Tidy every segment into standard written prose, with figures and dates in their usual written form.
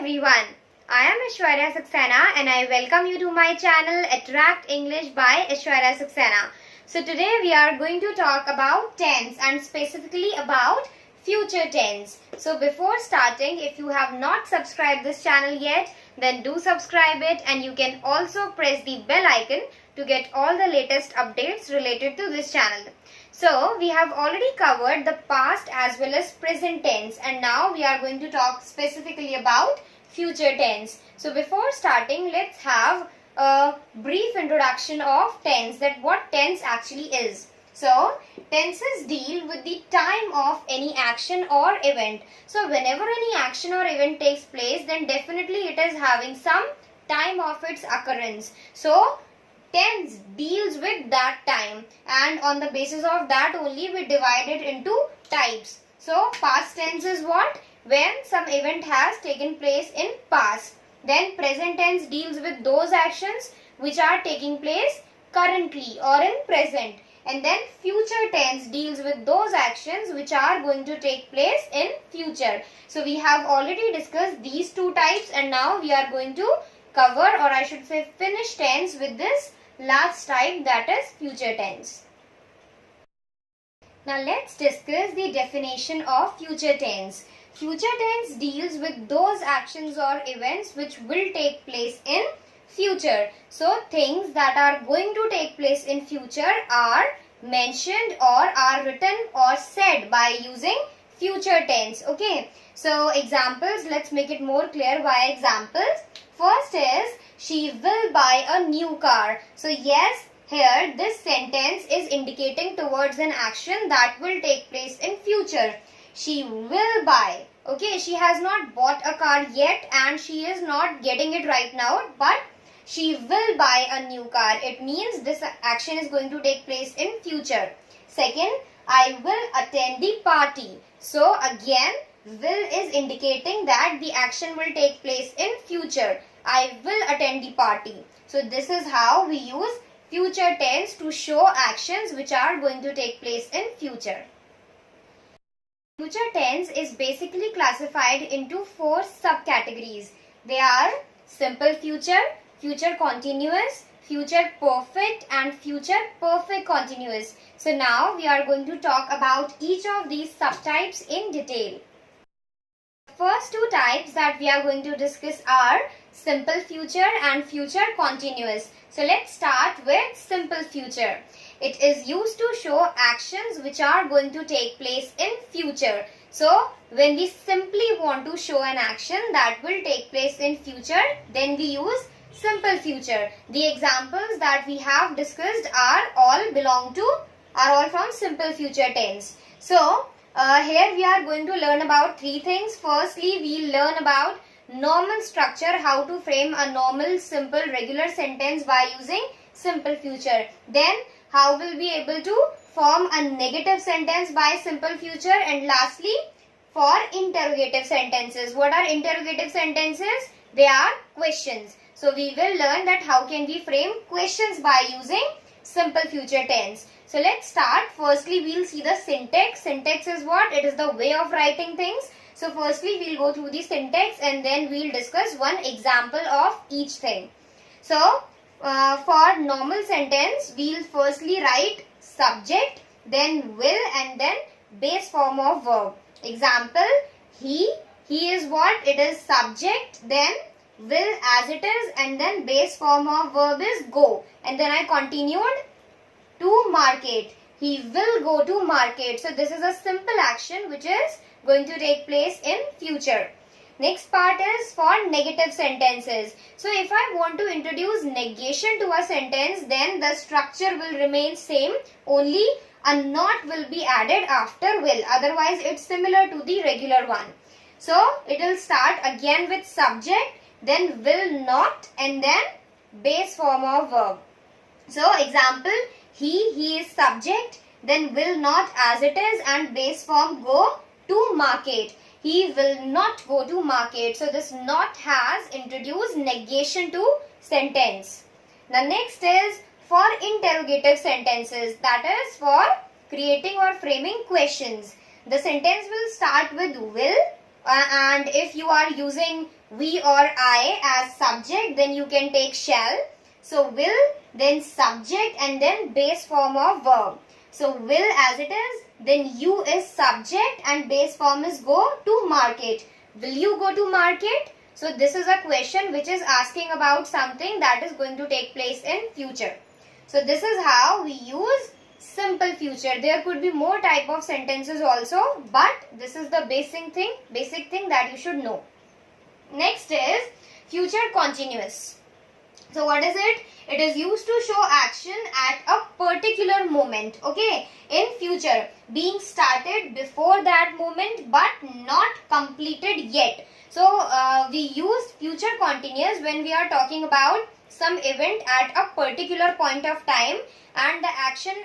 everyone. I am Aishwarya Saxena and I welcome you to my channel Attract English by Aishwarya Saxena. So today we are going to talk about tense and specifically about future tense. So before starting, if you have not subscribed this channel yet, then do subscribe it, and you can also press the bell icon to get all the latest updates related to this channel. So we have already covered the past as well as present tense, and now we are going to talk specifically about future tense. So before starting, let's have a brief introduction of tense, that what tense actually is. So tenses deal with the time of any action or event. So whenever any action or event takes place, then definitely it is having some time of its occurrence. So tense deals with that time, and on the basis of that only we divide it into types. So past tense is what? When some event has taken place in past. Then present tense deals with those actions which are taking place currently or in present. And then future tense deals with those actions which are going to take place in future. So we have already discussed these two types, and now we are going to cover, or I should say finish tense with this last type, that is future tense. Now let's discuss the definition of future tense. Future tense deals with those actions or events which will take place in future. So things that are going to take place in future are mentioned or are written or said by using future tense. Okay, so examples, let's make it more clear via examples. First is, she will buy a new car. So yes, here this sentence is indicating towards an action that will take place in future. She will buy. Okay, she has not bought a car yet and she is not getting it right now, but she will buy a new car. It means this action is going to take place in future. Second, I will attend the party. So again, will is indicating that the action will take place in future. I will attend the party. So this is how we use future tense to show actions which are going to take place in future. Future tense is basically classified into four subcategories. They are simple future, future continuous, future perfect, and future perfect continuous. So now we are going to talk about each of these subtypes in detail. The first two types that we are going to discuss are simple future and future continuous. So let's start with simple future. It is used to show actions which are going to take place in future. So when we simply want to show an action that will take place in future, then we use simple future. The examples that we have discussed are all from simple future tense. So here we are going to learn about three things. Firstly, we learn about normal structure, how to frame a normal, simple, regular sentence by using simple future. Then how we'll be able to form a negative sentence by simple future. And lastly, for interrogative sentences. What are interrogative sentences? They are questions. So we will learn that how can we frame questions by using simple future tense. So let's start. Firstly, we'll see the syntax. Syntax is what? It is the way of writing things. So firstly, we'll go through the syntax and then we'll discuss one example of each thing. So for normal sentence, we'll firstly write subject, then will, and then base form of verb. Example, he is what? It is subject, then will as it is, and then base form of verb is go. And then I continued to market. He will go to market. So this is a simple action which is going to take place in future. Next part is for negative sentences. So if I want to introduce negation to a sentence, then the structure will remain same. Only a not will be added after will. Otherwise it's similar to the regular one. So it will start again with subject, then will not, and then base form of verb. So example, he is subject, then will not as it is, and base form go to market. He will not go to market. So this not has introduced negation to sentence. The next is for interrogative sentences, that is for creating or framing questions. The sentence will start with will, And if you are using we or I as subject, then you can take shall. So will, then subject, and then base form of verb. So will as it is, then you is subject and base form is go to market. Will you go to market? So this is a question which is asking about something that is going to take place in future. So this is how we use simple future. There could be more type of sentences also, but this is the basic thing that you should know. Next is future continuous. So what is it? It is used to show action at a particular moment, okay, in future, being started before that moment but not completed yet. So we use future continuous when we are talking about some event at a particular point of time and the action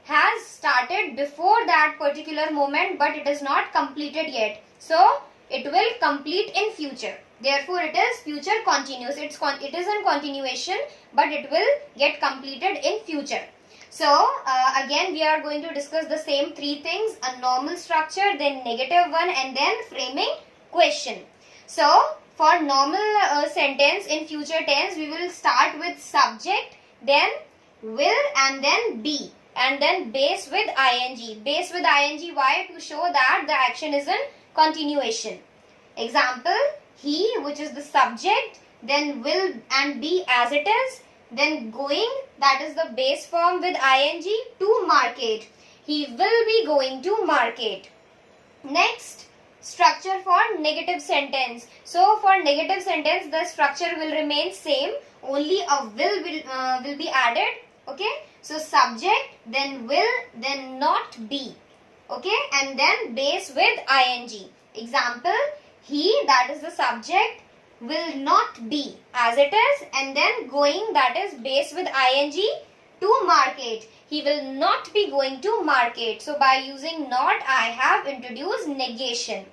has started before that particular moment but it is not completed yet. So it will complete in future. Therefore, it is future continuous. It is in continuation, but it will get completed in future. So, again, we are going to discuss the same three things: a normal structure, then negative one, and then framing question. So, for normal sentence in future tense, we will start with subject, then will, and then be, and then base with ing. Base with ing, why? To show that the action is in continuation. Example, he, which is the subject, then will and be as it is, then going, that is the base form with ing, to market. He will be going to market. Next, structure for negative sentence. So for negative sentence, the structure will remain same, only a will be added. Okay, so subject, then will, then not be. Okay, and then base with ing. Example, he, that is the subject, will not be as it is, and then going, that is base with ing, to market. He will not be going to market. So by using not, I have introduced negation.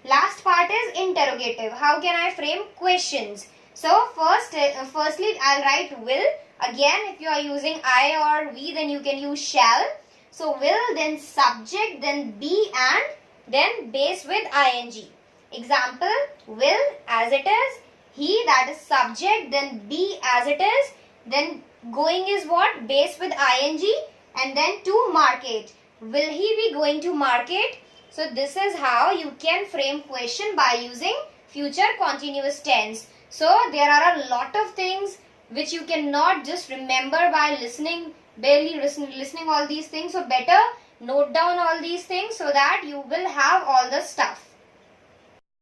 Last part is interrogative. How can I frame questions? So firstly I'll write will. Again, if you are using I or we, then you can use shall. So will, then subject, then be, and then base with ing. Example, will as it is, he, that is subject, then be as it is, then going is what? Base with ing, and then to market. Will he be going to market? So this is how you can frame question by using future continuous tense. So there are a lot of things which you cannot just remember by listening, barely listening all these things. So better note down all these things so that you will have all the stuff.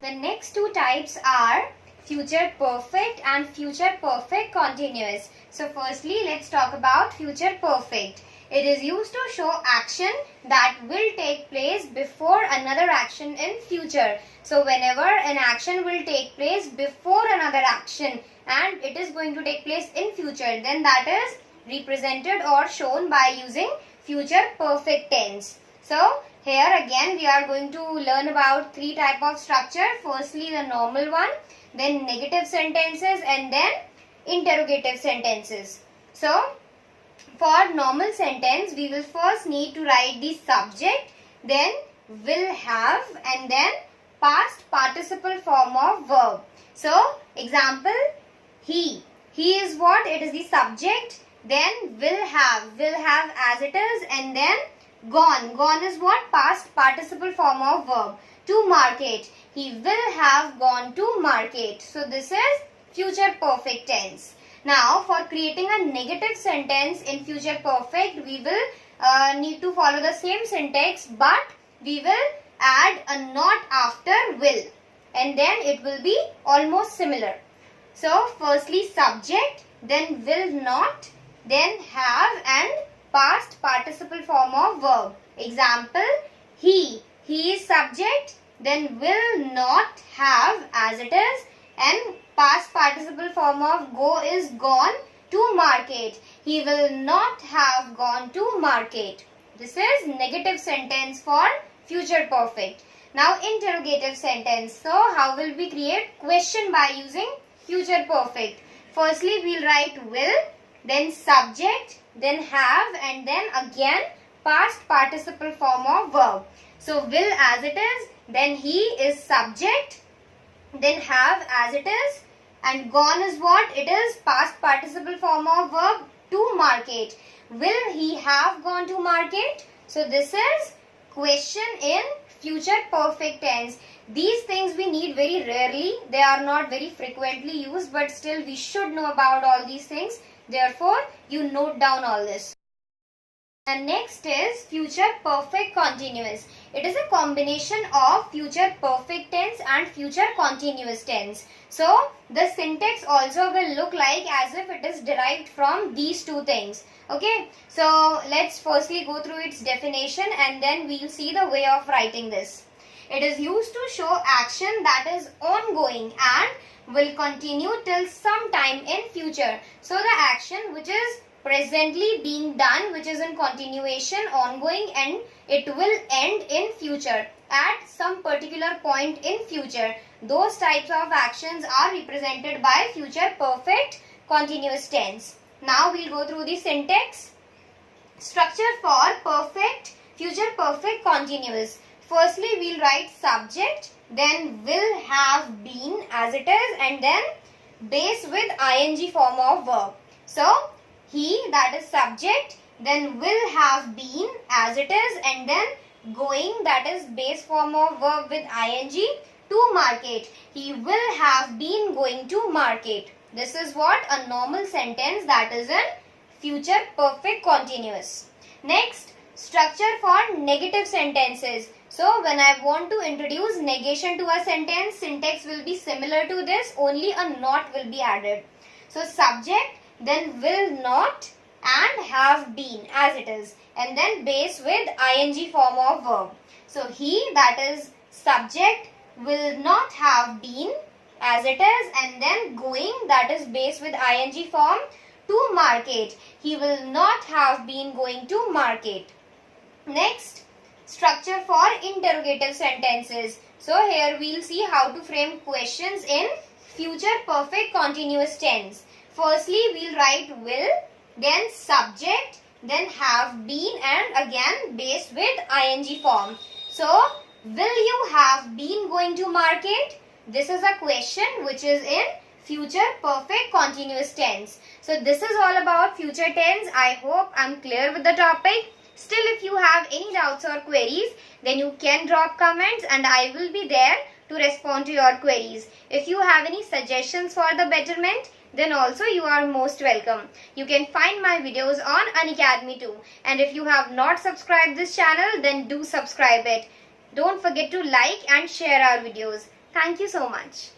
The next two types are future perfect and future perfect continuous. So firstly, let's talk about future perfect. It is used to show action that will take place before another action in future. So whenever an action will take place before another action and it is going to take place in future, then that is represented or shown by using future perfect tense. So here again we are going to learn about three type of structure. Firstly the normal one, then negative sentences, and then interrogative sentences. So for normal sentence we will first need to write the subject, then will have, and then past participle form of verb. So example, he is what? It is the subject, then will have as it is, and then gone is what? Past participle form of verb. To market, he will have gone to market. So this is future perfect tense. Now for creating a negative sentence in future perfect, we will need to follow the same syntax, but we will add a not after will, and then it will be almost similar. So firstly subject, then will not, then have, and past participle form of verb. Example, he is subject, then will not have as it is, and past participle form of go is gone to market. He will not have gone to market. This is negative sentence for future perfect. Now interrogative sentence. So how will we create question by using future perfect? Firstly we will write will, then subject, then have, and then again past participle form of verb. So will as it is, then he is subject, then have as it is, and gone is what? It is past participle form of verb to market. Will he have gone to market? So this is question in future perfect tense. These things we need very rarely. They are not very frequently used, but still we should know about all these things. Therefore, you note down all this. And next is future perfect continuous. It is a combination of future perfect tense and future continuous tense. So, the syntax also will look like as if it is derived from these two things. Okay, so let's firstly go through its definition and then we'll see the way of writing this. It is used to show action that is ongoing and will continue till some time in future. So the action which is presently being done, which is in continuation, ongoing, and it will end in future at some particular point in future. Those types of actions are represented by future perfect continuous tense. Now we'll go through the syntax. Structure for future perfect continuous. Firstly, we'll write subject, then will have been as it is, and then base with ing form of verb. So, he, that is subject, then will have been as it is, and then going, that is base form of verb with ing, to market. He will have been going to market. This is what a normal sentence that is in future perfect continuous. Next, structure for negative sentences. So, when I want to introduce negation to a sentence, syntax will be similar to this, only a not will be added. So, subject, then will not, and have been as it is, and then base with ing form of verb. So, he, that is subject, will not have been as it is, and then going, that is base with ing form, to market. He will not have been going to market. Next, structure for interrogative sentences. So here we will see how to frame questions in future perfect continuous tense. Firstly, we will write will, then subject, then have been, and again base with ing form. So, will you have been going to market? This is a question which is in future perfect continuous tense. So, this is all about future tense. I hope I am clear with the topic. Still, if you have any doubts or queries, then you can drop comments and I will be there to respond to your queries. If you have any suggestions for the betterment, then also you are most welcome. You can find my videos on Unacademy too. And if you have not subscribed this channel, then do subscribe it. Don't forget to like and share our videos. Thank you so much.